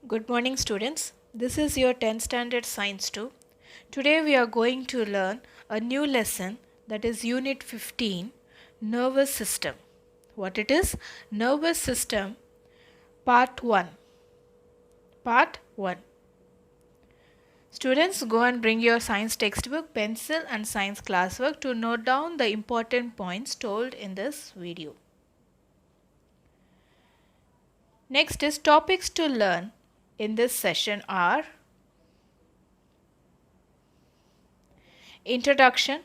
Good morning, students. This is your 10th standard science 2. Today we are going to learn a new lesson, that is unit 15, nervous system. What it is? Nervous system part 1. Part 1. Students, go and bring your science textbook, pencil and science classwork to note down the important points told in this video. Next is topics to learn in this session are introduction,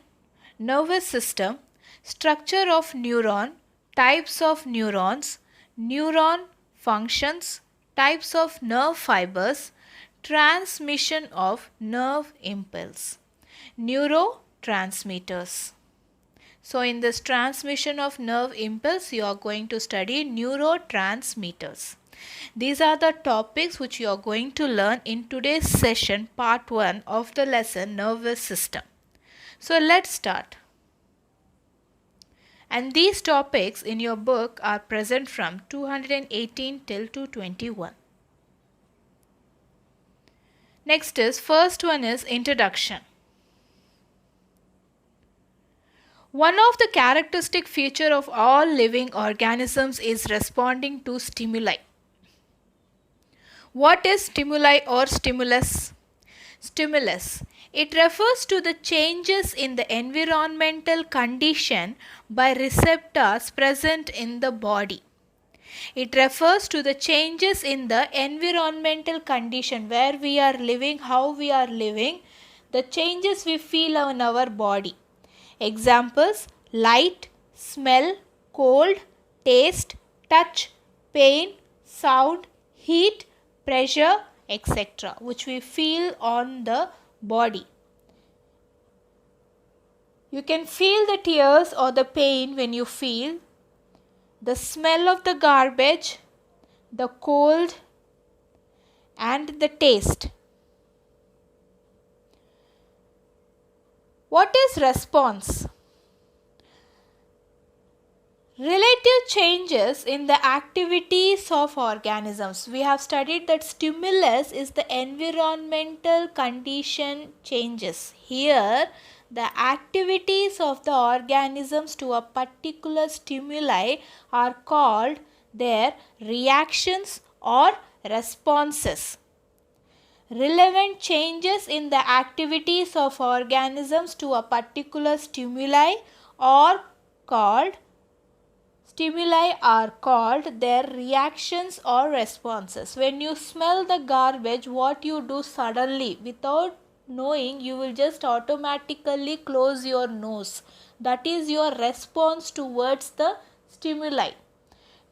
nervous system, structure of neuron, types of neurons, neuron functions, types of nerve fibers, transmission of nerve impulse, neurotransmitters. So in this transmission of nerve impulse, you are going to study neurotransmitters. These are the topics which you are going to learn in today's session, part 1 of the lesson nervous system. So let's start. And these topics in your book are present from 218 till 221. Next is, first one is introduction. One of the characteristic feature of all living organisms is responding to stimuli. What is stimuli or stimulus? Stimulus. It refers to the changes in the environmental condition by receptors present in the body. It refers to the changes in the environmental condition where we are living, how we are living, the changes we feel in our body. Examples: light, smell, cold, taste, touch, pain, sound, heat, pressure, etc., which we feel on the body. You can feel the tears or the pain when you feel the smell of the garbage, the cold, and the taste. What is response? Relative changes in the activities of organisms. We have studied that stimulus is the environmental condition changes. Here, the activities of the organisms to a particular stimuli are called their reactions or responses. Relevant changes in the activities of organisms to a particular stimuli are called their reactions or responses. When you smell the garbage, what you do suddenly, without knowing, you will just automatically close your nose. That is your response towards the stimuli.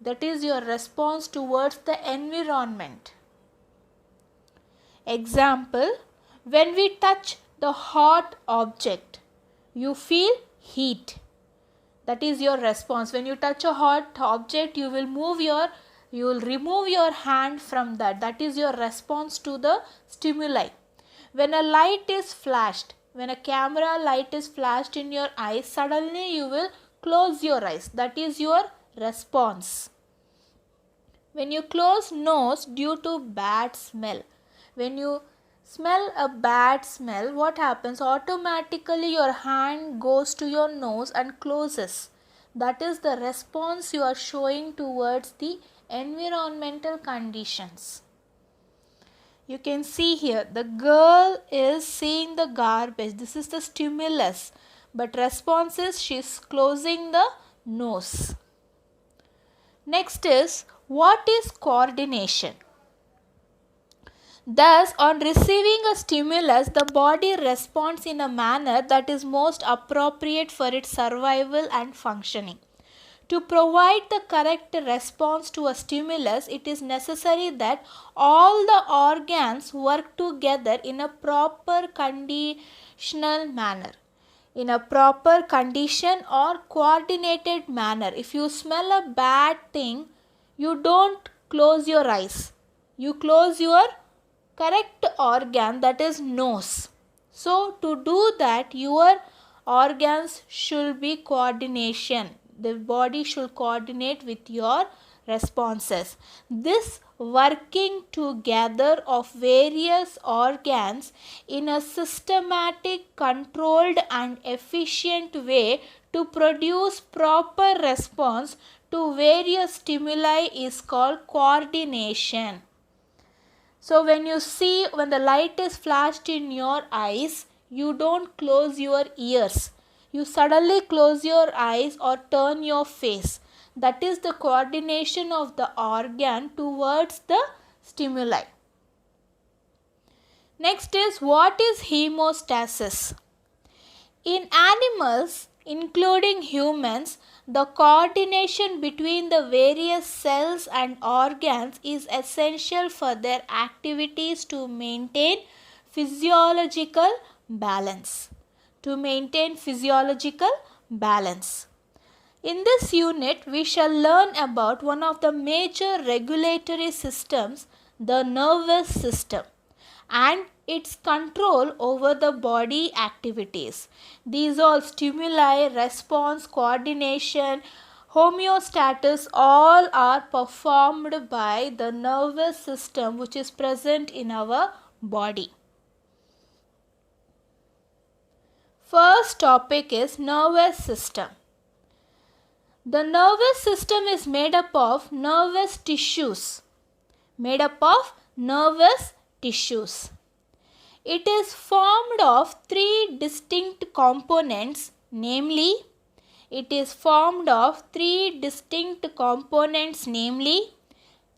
That is your response towards the environment. Example: when we touch the hot object, you feel heat. That is your response. When you touch a hot object, you will remove your hand from that. That is your response to the stimuli. When a light is flashed, when a camera light is flashed in your eyes, suddenly you will close your eyes. That is your response. When you close nose due to bad smell, when you smell a bad smell, what happens? Automatically your hand goes to your nose and closes. That is the response you are showing towards the environmental conditions. You can see here the girl is seeing the garbage. This is the stimulus. But response is she is closing the nose. Next is, what is coordination? Thus, on receiving a stimulus, the body responds in a manner that is most appropriate for its survival and functioning. To provide the correct response to a stimulus, it is necessary that all the organs work together in a proper conditional manner. In a proper condition or coordinated manner. If you smell a bad thing, you don't close your eyes. You close your correct organ, that is nose. So to do that, your organs should be coordination. The body should coordinate with your responses. This working together of various organs in a systematic, controlled and efficient way to produce proper response to various stimuli is called coordination. So when the light is flashed in your eyes, you don't close your ears. You suddenly close your eyes or turn your face. That is the coordination of the organ towards the stimuli. Next is, what is hemostasis? In animals, including humans, the coordination between the various cells and organs is essential for their activities to maintain physiological balance. In this unit, we shall learn about one of the major regulatory systems, the nervous system, and its control over the body activities. These all stimuli, response, coordination, homeostasis, all are performed by the nervous system which is present in our body. First topic is nervous system. The nervous system is made up of nervous tissues. It is formed of three distinct components, namely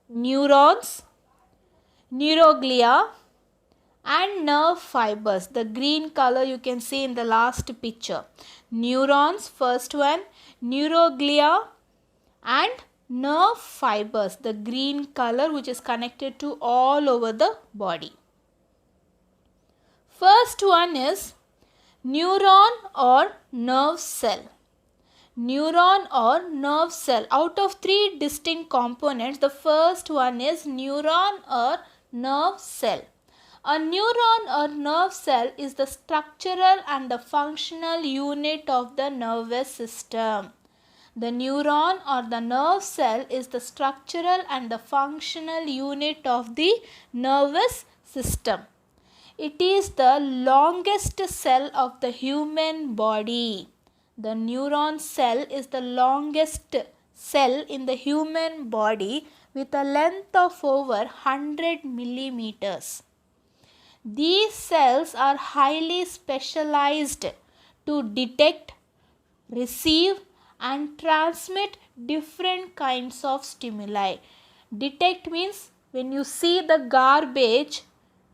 neurons, neuroglia and nerve fibers. The green color you can see in the last picture. Neurons, first one, neuroglia and nerve fibers, the green color which is connected to all over the body. First one is neuron or nerve cell. Out of three distinct components, the first one is neuron or nerve cell. A neuron or nerve cell is the structural and the functional unit of the nervous system. The neuron or the nerve cell is the structural and the functional unit of the nervous system. It is the longest cell of the human body. The neuron cell is the longest cell in the human body with a length of over 100 millimeters. These cells are highly specialized to detect, receive and transmit different kinds of stimuli. Detect means when you see the garbage,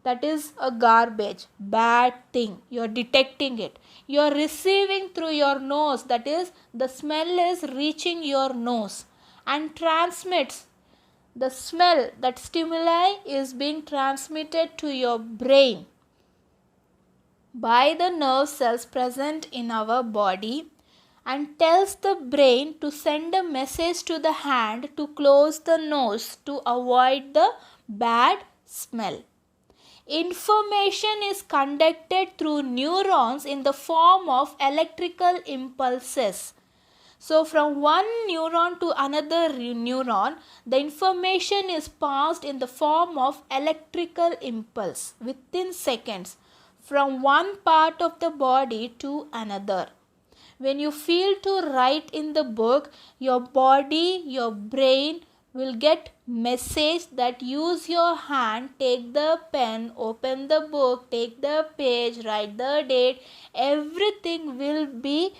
that is a garbage, bad thing, you are detecting it. You are receiving through your nose, that is the smell is reaching your nose and transmits. The smell, that stimuli is being transmitted to your brain by the nerve cells present in our body and tells the brain to send a message to the hand to close the nose to avoid the bad smell. Information is conducted through neurons in the form of electrical impulses. So from one neuron to another neuron, the information is passed in the form of electrical impulse within seconds from one part of the body to another. When you feel to write in the book, your body, your brain will get message that use your hand, take the pen, open the book, take the page, write the date. Everything will be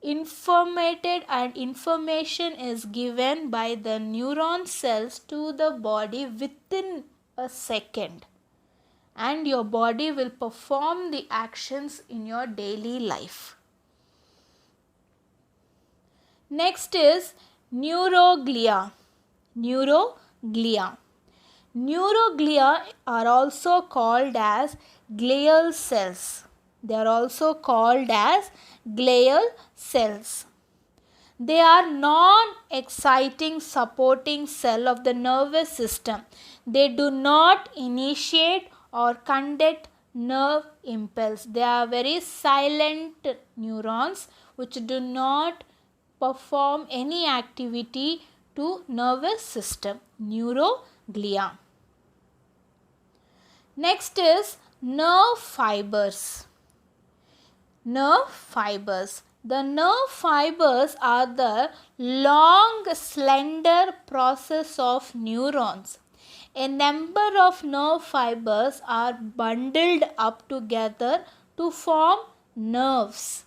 informated and information is given by the neuron cells to the body within a second, and your body will perform the actions in your daily life. Next is neuroglia. Neuroglia are also called as glial cells. They are also called as glial cells. They are non-exciting supporting cell of the nervous system. They do not initiate or conduct nerve impulse. They are very silent neurons which do not perform any activity to nervous system. Neuroglia. glia. Next is nerve fibers. Nerve fibers. The nerve fibers are the long, slender process of neurons. A number of nerve fibers are bundled up together to form nerves.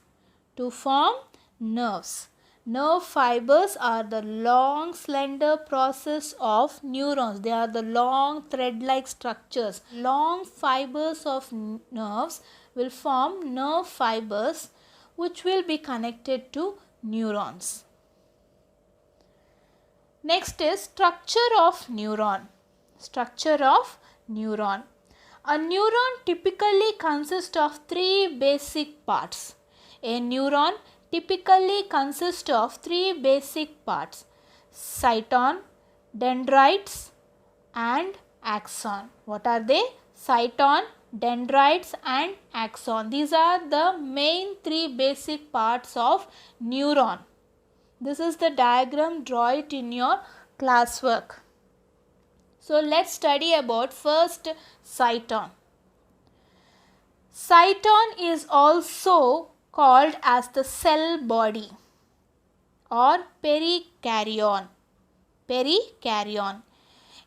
Nerve fibers are the long, slender process of neurons. They are the long, thread-like structures. Long fibers of nerves will form nerve fibers which will be connected to neurons. Next is structure of neuron. Structure of neuron. A neuron typically consists of three basic parts. A neuron typically consists of three basic parts: cyton, dendrites and axon. What are they? Cyton, dendrites and axon. These are the main three basic parts of neuron. This is the diagram. Draw it in your classwork. So let's study about first cyton. Cyton is also called as the cell body or perikaryon.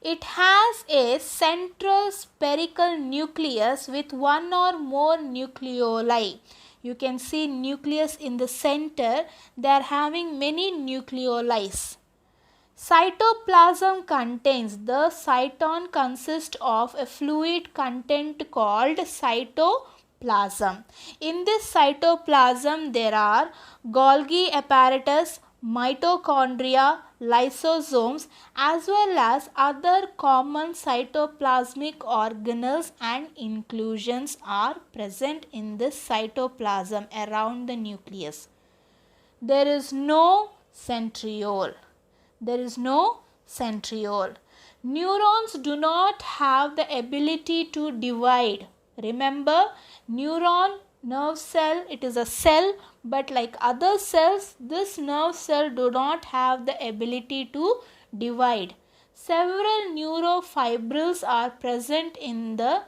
It has a central spherical nucleus with one or more nucleoli. You can see nucleus in the center. They are having many nucleoli. Cytoplasm contains, the cyton consists of a fluid content called cytoplasm. In this cytoplasm there are Golgi apparatus, mitochondria, lysosomes as well as other common cytoplasmic organelles and inclusions are present in this cytoplasm around the nucleus. There is no centriole. Neurons do not have the ability to divide. Remember, nerve cell, it is a cell, but like other cells, this nerve cell do not have the ability to divide. Several neurofibrils are present in the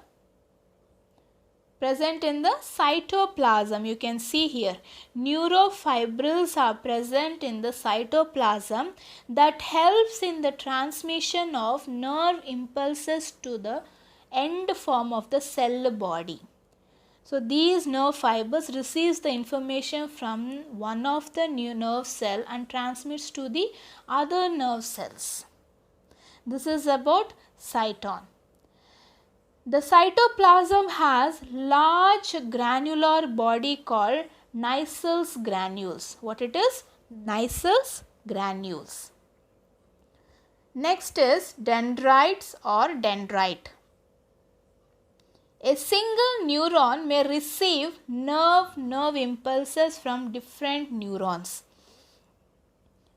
cytoplasm. You can see here neurofibrils are present in the cytoplasm that helps in the transmission of nerve impulses to the end form of the cell body. So these nerve fibers receives the information from one of the nerve cell and transmits to the other nerve cells. This is about cyton. The cytoplasm has large granular body called Nissls granules. What it is? Nissls granules. Next is dendrites or dendrite. A single neuron may receive nerve impulses from different neurons.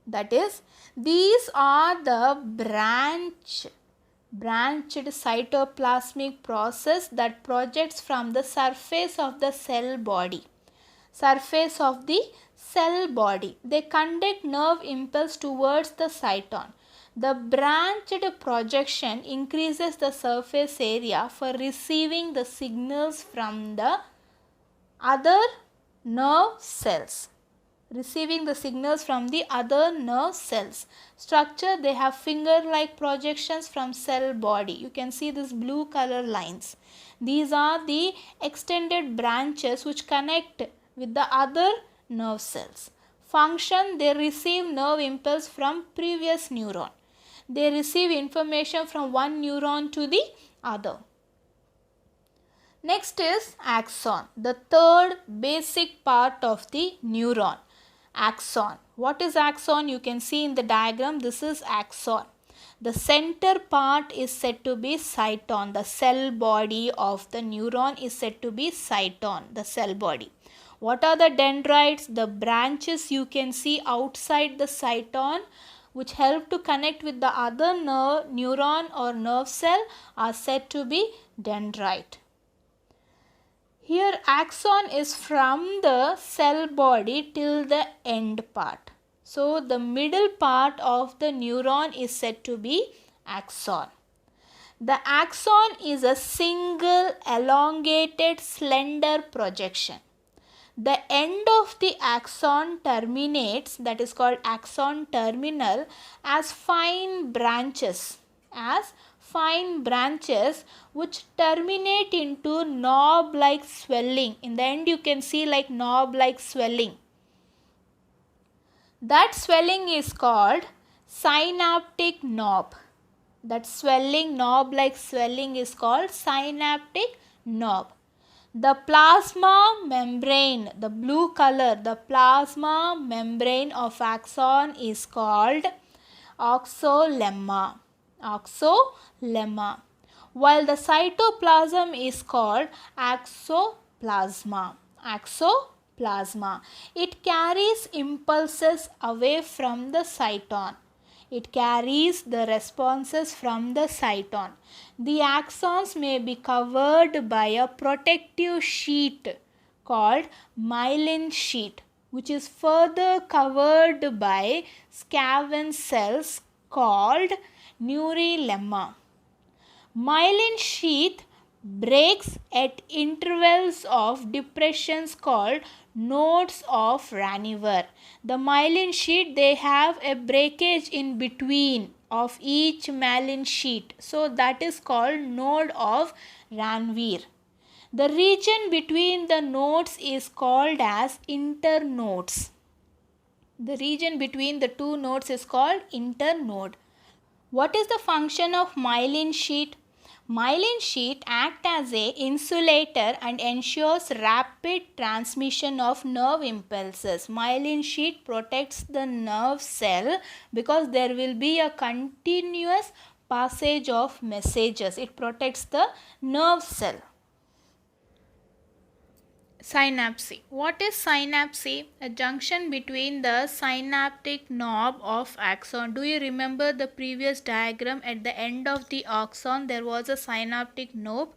That is, these are the branched cytoplasmic process that projects from the surface of the cell body. They conduct nerve impulse towards the cyton. The branched projection increases the surface area for receiving the signals from the other nerve cells. Structure, they have finger-like projections from cell body. You can see this blue color lines. These are the extended branches which connect with the other nerve cells. Function, they receive nerve impulse from previous neuron. They receive information from one neuron to the other. Next is axon, the third basic part of the neuron. Axon. What is axon? You can see in the diagram, this is axon. The center part is said to be cyton. The cell body of the neuron is said to be cyton, the cell body. What are the dendrites? The branches you can see outside the cyton which help to connect with the other neuron or nerve cell are said to be dendrite. Here axon is from the cell body till the end part. So the middle part of the neuron is said to be axon. The axon is a single elongated slender projection. The end of the axon terminates, that is called axon terminal, as fine branches which terminate into knob-like swelling. In the end you can see like knob-like swelling. That swelling is called synaptic knob. That swelling, knob-like swelling, is called synaptic knob. The plasma membrane, the blue color, the plasma membrane of axon is called oxolemma. Oxolemma. While the cytoplasm is called axoplasma. Axoplasma. It carries impulses away from the cyton. It carries the responses from the cyton. The axons may be covered by a protective sheet called myelin sheet, which is further covered by Schwann cells called neurolemma. Myelin sheath breaks at intervals of depressions called nodes of Ranvier. The myelin sheath, they have a breakage in between of each myelin sheath. So that is called node of Ranvier. The region between the nodes is called as internodes. The region between the two nodes is called internode. What is the function of myelin sheath? Myelin sheath acts as a insulator and ensures rapid transmission of nerve impulses. Myelin sheath protects the nerve cell because there will be a continuous passage of messages. It protects the nerve cell. Synapse. What is synapse? A junction between the synaptic knob of axon. Do you remember the previous diagram? At the end of the axon there was a synaptic knob.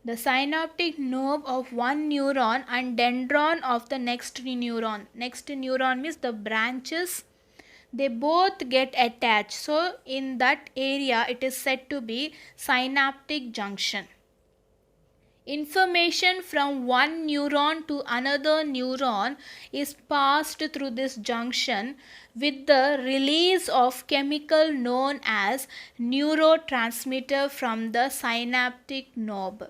The synaptic knob of one neuron and dendron of the next neuron. Next neuron means the branches, they both get attached. So in that area it is said to be synaptic junction. Information from one neuron to another neuron is passed through this junction with the release of chemical known as neurotransmitter from the synaptic knob.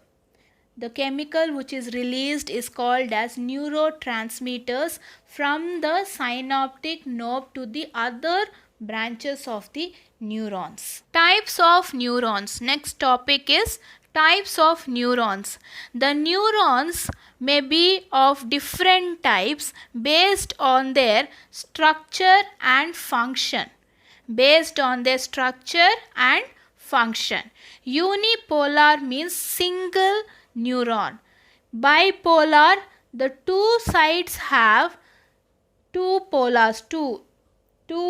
The chemical which is released is called as neurotransmitters from the synaptic knob to the other branches of the neurons. Types of neurons. Next topic is types of neurons. The neurons may be of different types based on their structure and function. Based on their structure and function. Unipolar means single neuron. Bipolar, the two sides have two polars, two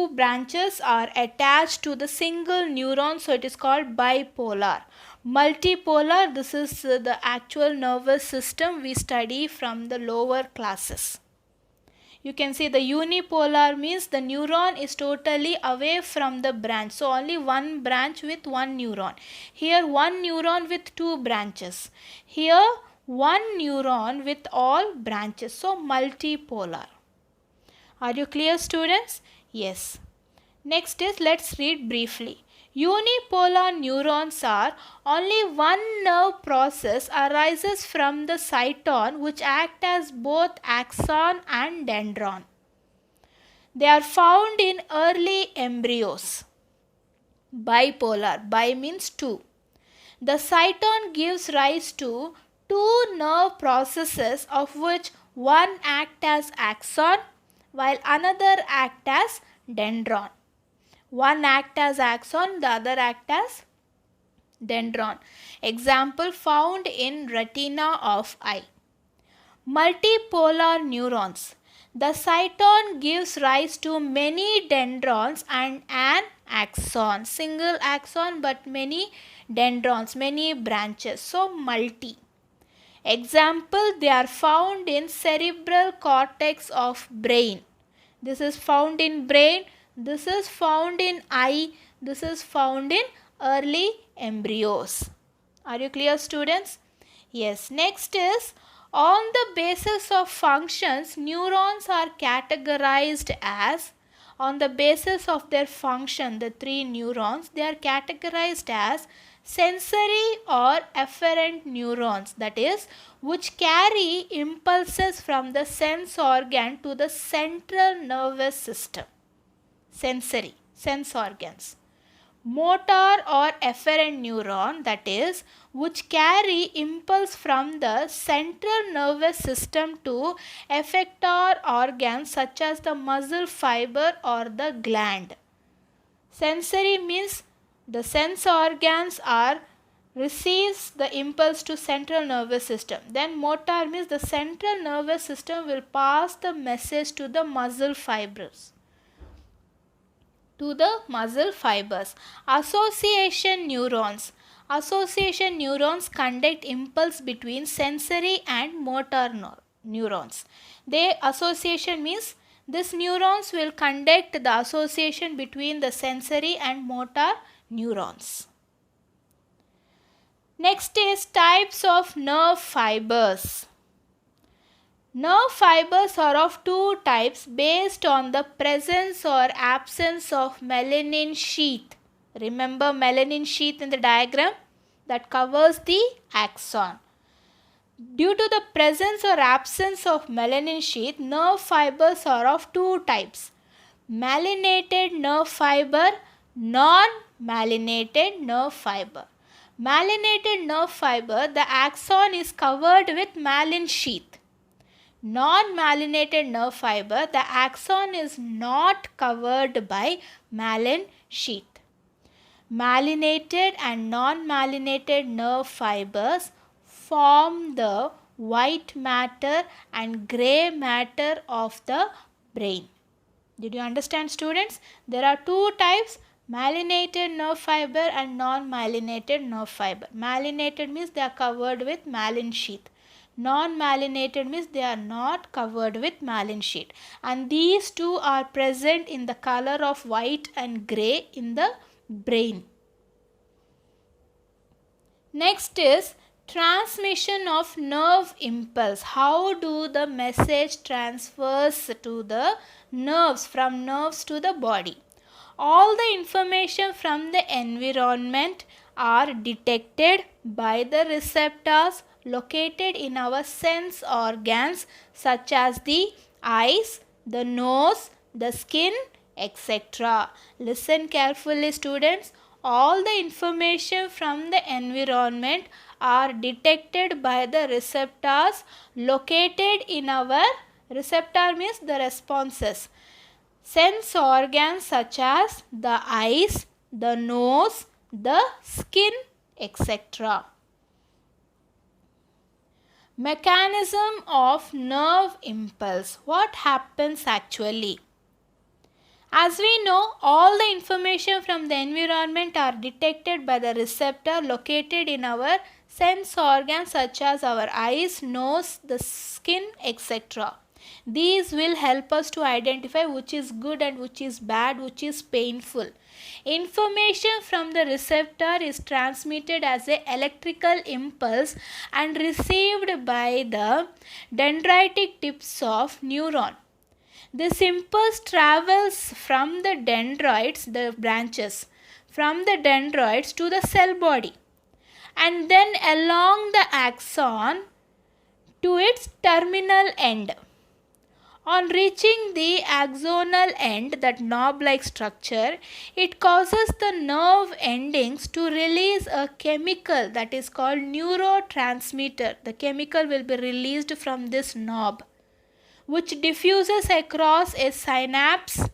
branches are attached to the single neuron, so it is called bipolar. Multipolar, this is the actual nervous system we study from the lower classes. You can see the unipolar means the neuron is totally away from the branch. So only one branch with one neuron. Here one neuron with two branches. Here one neuron with all branches. So multipolar. Are you clear, students? Yes. Next is, let's read briefly. Unipolar neurons are only one nerve process arises from the cyton which act as both axon and dendron. They are found in early embryos. Bipolar, bi means two. The cyton gives rise to two nerve processes of which one acts as axon while another acts as dendron. One acts as axon, the other acts as dendron. Example found in retina of eye. Multipolar neurons. The cyton gives rise to many dendrons and an axon. Single axon but many dendrons, many branches. So multi. Example, they are found in cerebral cortex of brain. This is found in brain. This is found in eye. This is found in early embryos. Are you clear, students? Yes. Next is, on the basis of functions, neurons are categorized as, on the basis of their function, the three neurons, they are categorized as sensory or efferent neurons, that is, which carry impulses from the sense organ to the central nervous system. Sensory, sense organs. Motor or efferent neuron, that is, which carry impulse from the central nervous system to effector organs such as the muscle fiber or the gland. Sensory means the sense organs are receives the impulse to central nervous system. Then motor means the central nervous system will pass the message to the muscle fibers. Association neurons. Association neurons conduct impulse between sensory and motor neurons. Association means these neurons will conduct the association between the sensory and motor neurons. Next is types of nerve fibers. Nerve fibers are of two types based on the presence or absence of melanin sheath. Remember melanin sheath in the diagram that covers the axon. Due to the presence or absence of melanin sheath, nerve fibers are of two types: myelinated nerve fiber, non-myelinated nerve fiber. Myelinated nerve fiber, the axon is covered with myelin sheath. Non-myelinated nerve fiber, the axon is not covered by myelin sheath. Myelinated and non-myelinated nerve fibers form the white matter and grey matter of the brain. Did you understand, students? There are two types: myelinated nerve fiber and non-myelinated nerve fiber. Myelinated means they are covered with myelin sheath. Non-myelinated means they are not covered with myelin sheath. And these two are present in the color of white and grey in the brain. Next is transmission of nerve impulse. How do the message transfers to the nerves, from nerves to the body? All the information from the environment are detected by the receptors located in our sense organs such as the eyes, the nose, the skin, etc. Listen carefully, students. All the information from the environment are detected by the receptors located in our, receptor means the responses, sense organs such as the eyes, the nose, the skin, etc. Mechanism of nerve impulse. What happens actually? As we know, all the information from the environment are detected by the receptor located in our sense organs such as our eyes, nose, the skin, etc. These will help us to identify which is good and which is bad, which is painful. Information from the receptor is transmitted as an electrical impulse and received by the dendritic tips of neuron. This impulse travels from the dendrites, the branches, from the dendrites to the cell body, and then along the axon to its terminal end. On reaching the axonal end, that knob-like structure, it causes the nerve endings to release a chemical that is called neurotransmitter. The chemical will be released from this knob, which diffuses across a synapse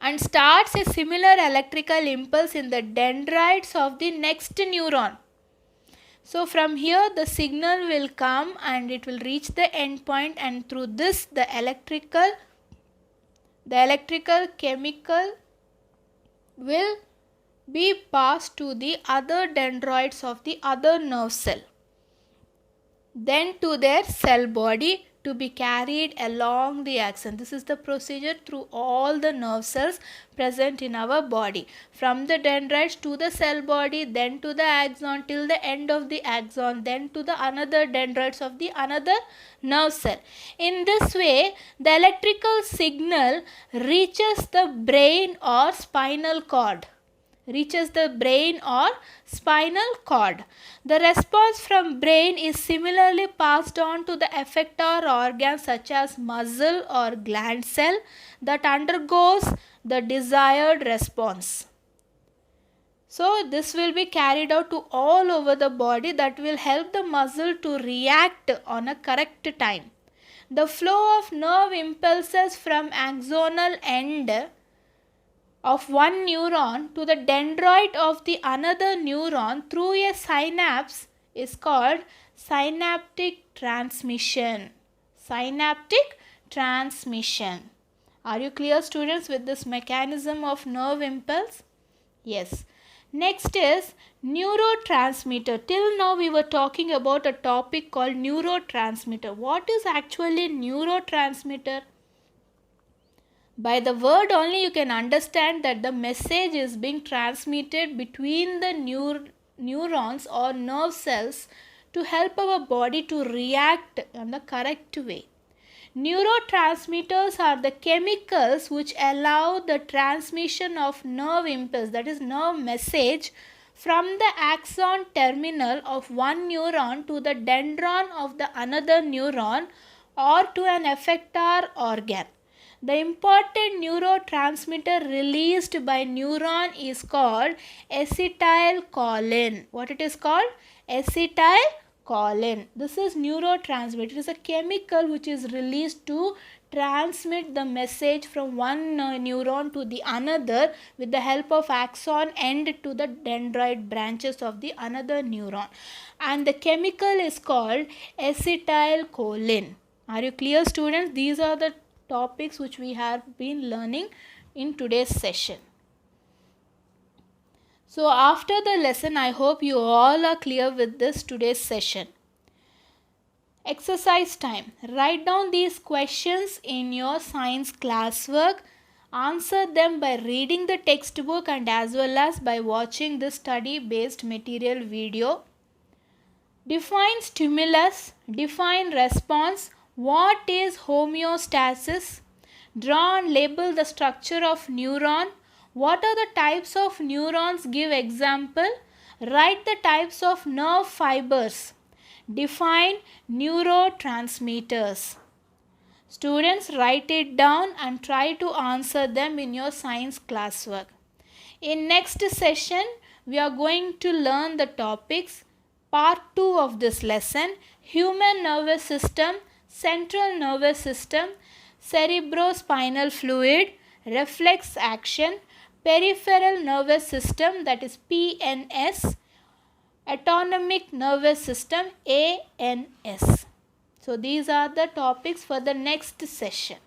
and starts a similar electrical impulse in the dendrites of the next neuron. So from here the signal will come and it will reach the end point, and through this the electrical chemical will be passed to the other dendrites of the other nerve cell, then to their cell body, to be carried along the axon. This is the procedure through all the nerve cells present in our body, from the dendrites to the cell body, then to the axon, till the end of the axon, then to the another dendrites of the another nerve cell. In this way, the electrical signal reaches the brain or spinal cord. The response from brain is similarly passed on to the effector organs such as muscle or gland cell that undergoes the desired response. So this will be carried out to all over the body, that will help the muscle to react on a correct time. The flow of nerve impulses from axonal end of one neuron to the dendroid of the another neuron through a synapse is called synaptic transmission. Are you clear, students, with this mechanism of nerve impulse? Yes. Next is neurotransmitter. Till now we were talking about a topic called neurotransmitter. What is actually neurotransmitter? By the word only you can understand that the message is being transmitted between the neurons or nerve cells to help our body to react in the correct way. Neurotransmitters are the chemicals which allow the transmission of nerve impulse, that is nerve message, from the axon terminal of one neuron to the dendron of the another neuron or to an effector organ. The important neurotransmitter released by neuron is called acetylcholine. What it is called? Acetylcholine. This is neurotransmitter. It is a chemical which is released to transmit the message from one neuron to the another with the help of axon end to the dendrite branches of the another neuron. And the chemical is called acetylcholine. Are you clear, students? These are the topics which we have been learning in today's session. So after the lesson, I hope you all are clear with this today's session. Exercise time. Write down these questions in your science classwork. Answer them by reading the textbook and as well as by watching this study based material video. Define stimulus. Define response. What is homeostasis? Draw and label the structure of neuron. What are the types of neurons? Give example. Write the types of nerve fibers. Define neurotransmitters. Students, write it down and try to answer them in your science classwork. In next session, we are going to learn the topics part 2 of this lesson: human nervous system, central nervous system, cerebrospinal fluid, reflex action, peripheral nervous system, that is PNS, autonomic nervous system, ANS. So these are the topics for the next session.